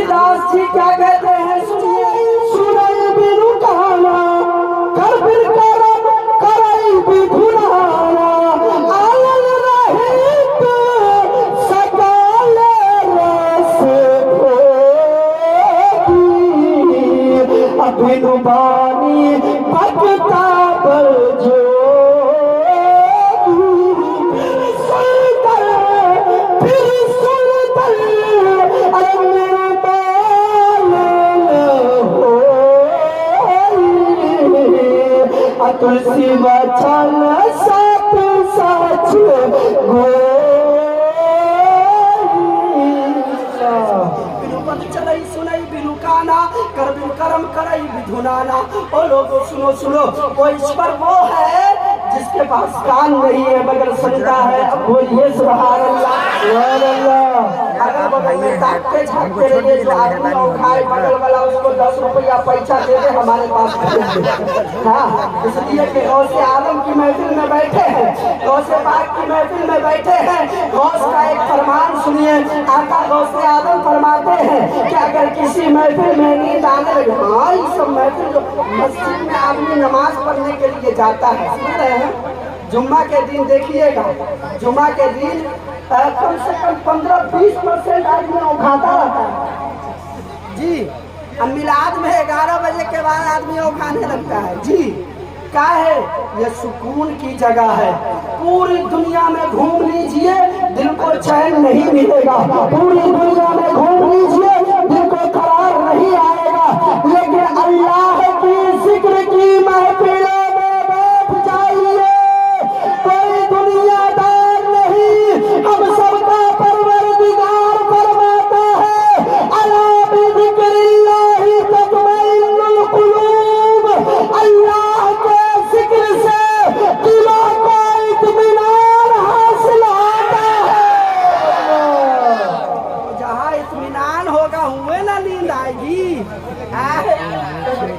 तुलसीदास जी क्या कहते हैं सुनिए। सुनई बिनु कहना कर बिन करम करई विधुनाना आलन रहित सकल रस भोगी अभिनु बानी भटता पर जो तुलसी वचन सत सच बिनु पद चलई सुनई बिनु काना कर बिन करम करई विधुनाना। ओ लोगों सुनो सुनो, वो ईश्वर वो है जिसके पास कान नहीं है मगर सुनता है। अब बोलिए सुभान अल्लाह सुभान अल्लाह। अगर बगल में ताकते झाँकते रहिए, जो आदमी उठाए बगल वाला उसको 10 रुपया पैसा दे दे, हमारे पास हाँ, इसलिए कि गौसे आलम की महफिल में बैठे हैं, गौसे पाक की महफिल में बैठे हैं। गौस का एक फरमान सुनिए। आका गौसे आलम फरमाते हैं कि अगर किसी महफिल में नींद आने लगे, हाँ ये सब महफिल जो मस्जिद में आदमी नमाज पढ़ने के लिए जाता है, सुन रहे हैं, जुम्मा के दिन देखिएगा, जुम्मा के दिन कम से कम 15-20% आदमी उठाता रहता है जी। मिलाद में 11 बजे के बाद आदमी उठाने लगता है जी। क्या है ये? सुकून की जगह है। पूरी दुनिया में घूम लीजिए, दिल को चैन नहीं मिलेगा। पूरी दुनिया में घूम लीजिए, दिल को करार नहीं आएगा। लेकिन अल्लाह की जिक्र की महफिलों में बैठ जाइए, कोई दुनियादार नहीं, हम सबका परवरदिगार फरमाता है अला बिज़िक्रिल्लाहि तत्मइन्नुल कुलूब। अल्लाह के जिक्र से दिलों को इत्मीनान हासिल होता है। जहाँ इत्मीनान होगा हुए ना नींद आएगी।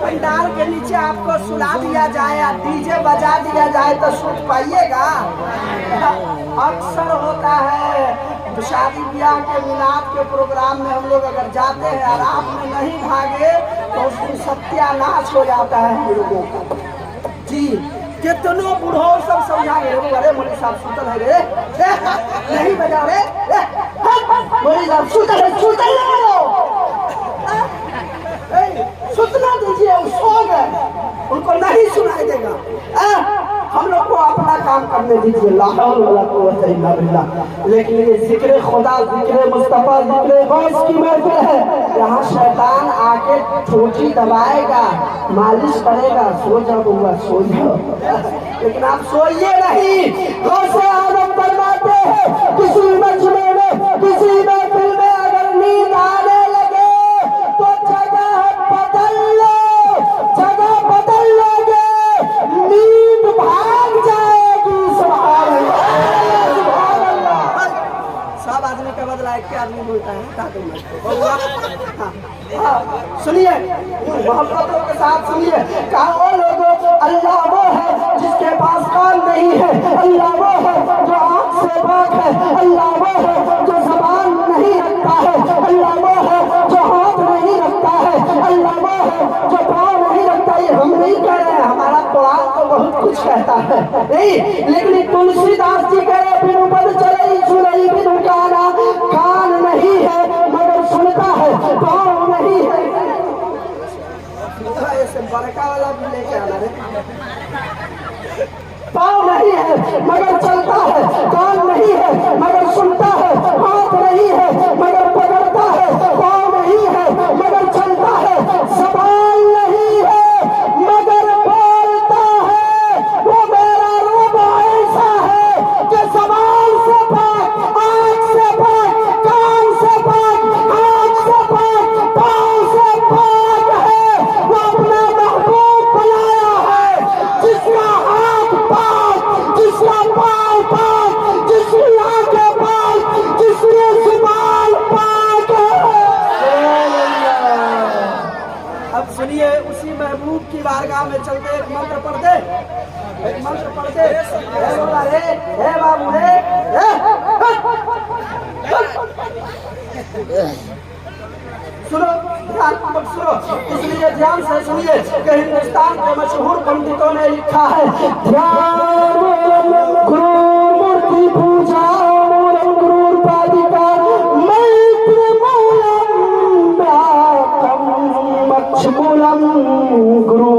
पंडाल के नीचे आपको सुला दिया जाए, डीजे बजा दिया जाए तो सुन पाइएगा? अक्सर होता है शादी ब्याह के मिलाद के प्रोग्राम में हम लोग अगर जाते हैं और आप में नहीं भागे तो उस दिन सत्यानाश हो जाता है हम लोगों का जी। कितनों बूढ़ो सब समझाएंगे, अरे मोदी साहब सुतल है रे, नहीं बजा रे, मोदी साहब सुतल है, सुतल है, सुतना दीजिए, सो गए, उनको नहीं सुनाई देगा। हम लोग को अपना काम करने दीजिए, ला हौल वला कुव्वत इल्ला बिल्लाह। लेकिन ये जिक्र खुदा, जिक्र मुस्तफा, जिक्र गौस की महफिल है। यहाँ शैतान आके ठोठी दबाएगा, मालिश करेगा, सो जाओ बुआ सो जाओ, लेकिन आप सोइए नहीं। गौसे आदम फरमाते हैं किसी मजमे में, किसी महफिल में अगर नींद आने लगे तो जगह बदल लो, जगह बदल लोगे, नींद भाग जाएगी। सुभान अल्लाह सुभान अल्लाह। सब आदमी का बदला एक आदमी बोलता है सुनिए, मोहब्बतों के साथ सुनिए। कहा वो लोगों, अल्लाह वो है जिसके पास कान नहीं है, अल्लाह वो है जो आँख से पाक है, अल्लाह वो है जो ज़बान नहीं रखता है, अल्लाह वो है जो हाथ नहीं रखता है, अल्लाह वो है जो पाँव नहीं रखता। ये हम नहीं कह रहे हैं, हमारा कुरान तो बहुत कुछ कहता है नहीं, लेकिन तुलसीदास जी कह रहे बिनु पद चलई सुनई बिनु काना। कान नहीं है मगर सुनता है, पाँव नहीं है, ऐसे बड़का वाला भी लेके आना रे, पाँव नहीं है मगर चलता है, कान नहीं है मगर सुनता है, हाथ नहीं है मगर पकड़ता है, पाँव नहीं है मगर चलता है, ज़बान नहीं है मगर बोलता है। वो मेरा रूप ऐसा है कि ज़बान से पाक, आँख से पाक, कान से पाक, हाथ से पाक, पाँव से पाक है। वो अपना महबूब बनाया है जिसका हाथ पाक, जिसका पाँव पाक, जिसकी आँखें पाक, जिसकी ज़ुबान पाक है। अब सुनिए, उसी महबूब की बारगाह में चलते एक मंत्र पढ़ दे, एक मंत्र पढ़ दे। हे बोला रे, हे बाबू रे, सुनो, ध्यानपूर्वक सुनो, इसलिए ध्यान से सुनिए कि हिंदुस्तान के मशहूर पंडितों ने लिखा है, ध्यान गुरु मूर्ति पूजा मूलम गुरुर्पादिका मैत्र मूलम मक्षमूलम गुरु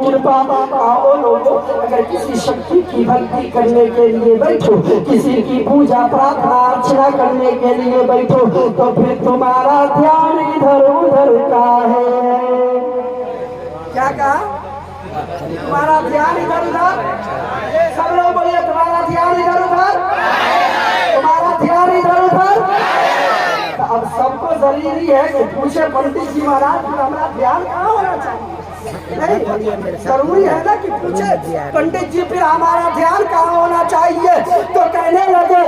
कृपा। आओ लोगों, अगर किसी शक्ति की भक्ति करने के लिए बैठो, किसी की पूजा प्रार्थना अर्चना करने के लिए बैठो, तो फिर तुम्हारा ध्यान इधर उधर का है। क्या कहा? तुम्हारा ध्यान इधर उधर, सब लोग बोलिए तुम्हारा ध्यान इधर उधर, तुम्हारा ध्यान इधर उधर। तो अब सबको जरूरी है कि पूछे पंडित जी महाराज हमारा ध्यान कहाँ होना चाहिए? नहीं, जरूरी है ना कि पूछे पंडित जी फिर हमारा ध्यान कहाँ होना चाहिए? तो कहने लगे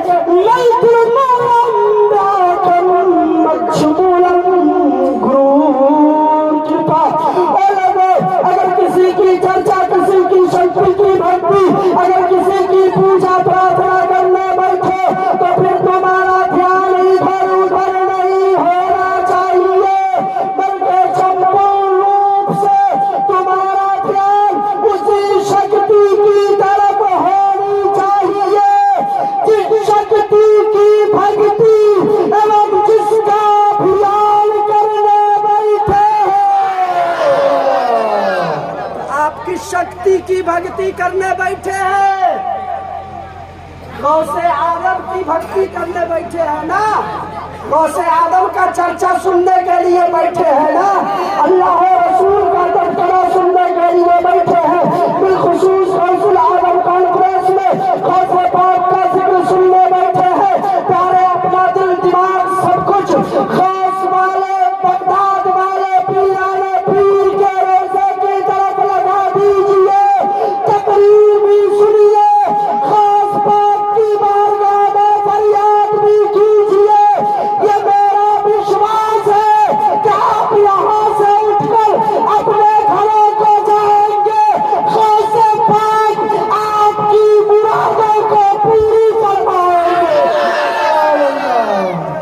अगर किसी की चर्चा, किसी की शक्ति की भक्ति, अगर किसी की पूजा प्रार्थना करने बैठे तो फिर तुम्हारा ध्यान इधर उधर नहीं होना चाहिए, बल्कि संपूर्ण रूप से तुम्हारा ध्यान उसी शक्ति की तरफ होनी चाहिए जिस शक्ति की भक्ति एवं जिसका ध्यान करने बैठे हैं। आप किस शक्ति की भक्ति करने बैठे हैं? गौसे आदम की भक्ति करने बैठे हैं ना? गौसे आदम का चर्चा सुनने के लिए बैठे हैं ना? अल्लाह रसूल का तज़किरा सुनने के लिए बैठे हैं। बिलखुसूस गौसुल आदम कॉन्फ्रेंस में गौसे पाक का जिक्र सुनने बैठे हैं। प्यारे अपना दिल दिमाग सब कुछ खास वाले बगदाद वाले पीराने पीर के रोज़े की तरफ लगा दीजिए, तकरीर भी सुनिए, खास पाक की बारगाह में फरियाद भी कीजिए। ये मेरा विश्वास है कि आप यहाँ से उठकर अपने घरों को जाएंगे, खासे पाक आपकी मुरादों को पूरी फरमाएंगे।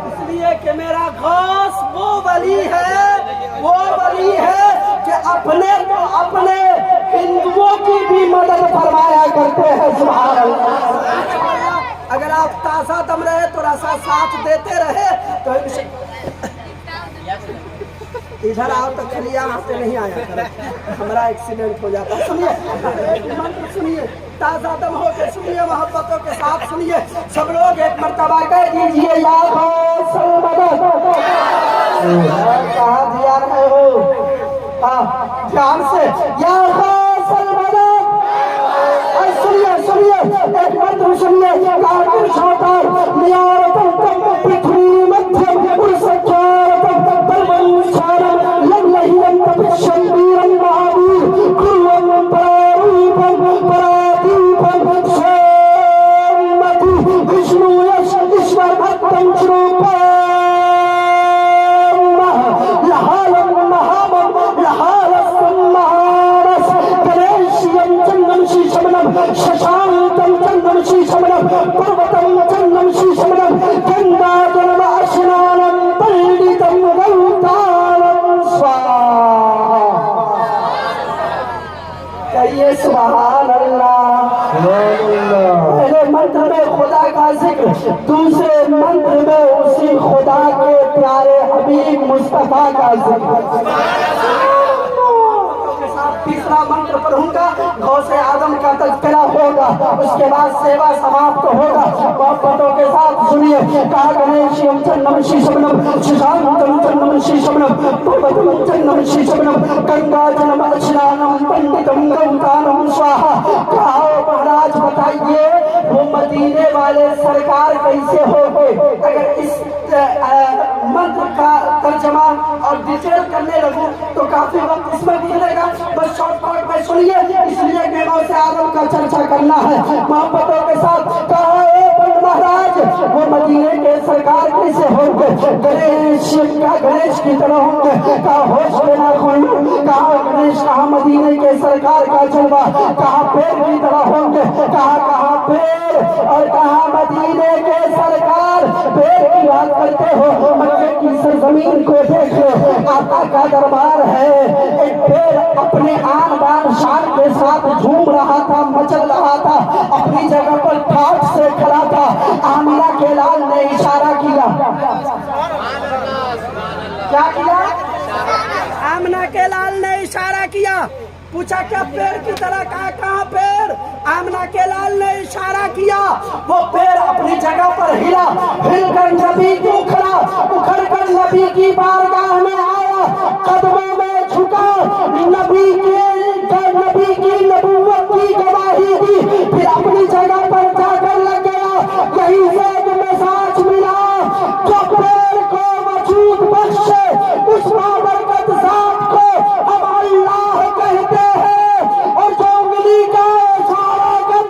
इसलिए कि मेरा खास वो वली है कि अपने हिंदुओं की भी मदद फरमाया करते हैं। सुभान अल्लाह। अगर आप ताज़ा दम रहे तो रसा साथ देते रहे तो इधर आओ तो खाली यहाँ से नहीं आया कर, हमारा एक्सीडेंट हो जाता। सुनिए मंत्र, सुनिए, ताज़ा दम होकर सुनिए, मोहब्बतों के साथ सुनिए। सब लोग एक मर्तबा कह दीजिए या गौसल मदद। कहाँ दिया रहे हो? हाँ, ध्यान से, या गौसल मदद। सुनिए सुनिए, एक मंत्र सुनिए, काफिर छोटा नियारतम तम पृथ्वी मध्यम उर्सख्यारतम तर्वं सारम लल्लहियं तपशंबीरं महावीर कुर्वं परारूपं परादीपं सोमति विष्णु यश ईश्वर भक्तं श्रूपं लहालं महामं लहालस्तं महारस गणेश्यं चन्दं शीशमनं शशांकं चन्दं शीशमनं पर्वतं चन्दं शीशमनं गंगाजलं स्नानं पंडितं गौतानं स्वाहा। कहिए सुभान अल्लाह। पहले मंत्र में खुदा का जिक्र, दूसरे मंत्र में उसी खुदा के प्यारे हबीब मुस्तफा का जिक्र। तीसरा मंत्र पढ़ूंगा, गौसे आदम का तज़किरा होगा, उसके बाद सेवा समाप्त होगा। मोहब्बतों के साथ सुनिए, कहा गणेशम चन्नम शीशमनम शशांकम चन्नम शीशमनम पर्वतम चन्नम शीशमनम गंगाजलम स्नानम पंडितम गौतानम स्वाहा। कहा महाराज बताइए वो मदीने वाले सरकार कैसे हो गए? अगर इस मंत्र का तर्जमा और डिटेल करने लगूं तो काफी वक्त इसमें गुजरेगा, बस शॉर्टकट में सुनिए। इसलिए गौसे आदम का चर्चा करना है मोहब्बतों के साथ। कहा महाराज वो मदीने के सरकार कैसे होंगे? गणेश की तरह होंगे। कहा होश में ना खोलूं, कहा गणेश, कहा मदीने के सरकार का जलवा, कहा पेड़ की तरह होंगे, कहा पेड़, और कहा मदीने के सरकार। पेड़ की बात करते हो, मक्के की सरजमीन को देख लो, आका का दरबार है। एक पेड़ अपने आन बान शान के साथ झूम रहा था, मचल रहा था, अपनी जगह पर ठाठ से खड़ा था। आमिना के लाल ने इशारा किया, क्या किया? आमिना के लाल ने इशारा किया, पूछा क्या पेड़ की तरह? कहा पेड़? आमिना के लाल ने इशारा किया, वो पेड़ अपनी जगह पर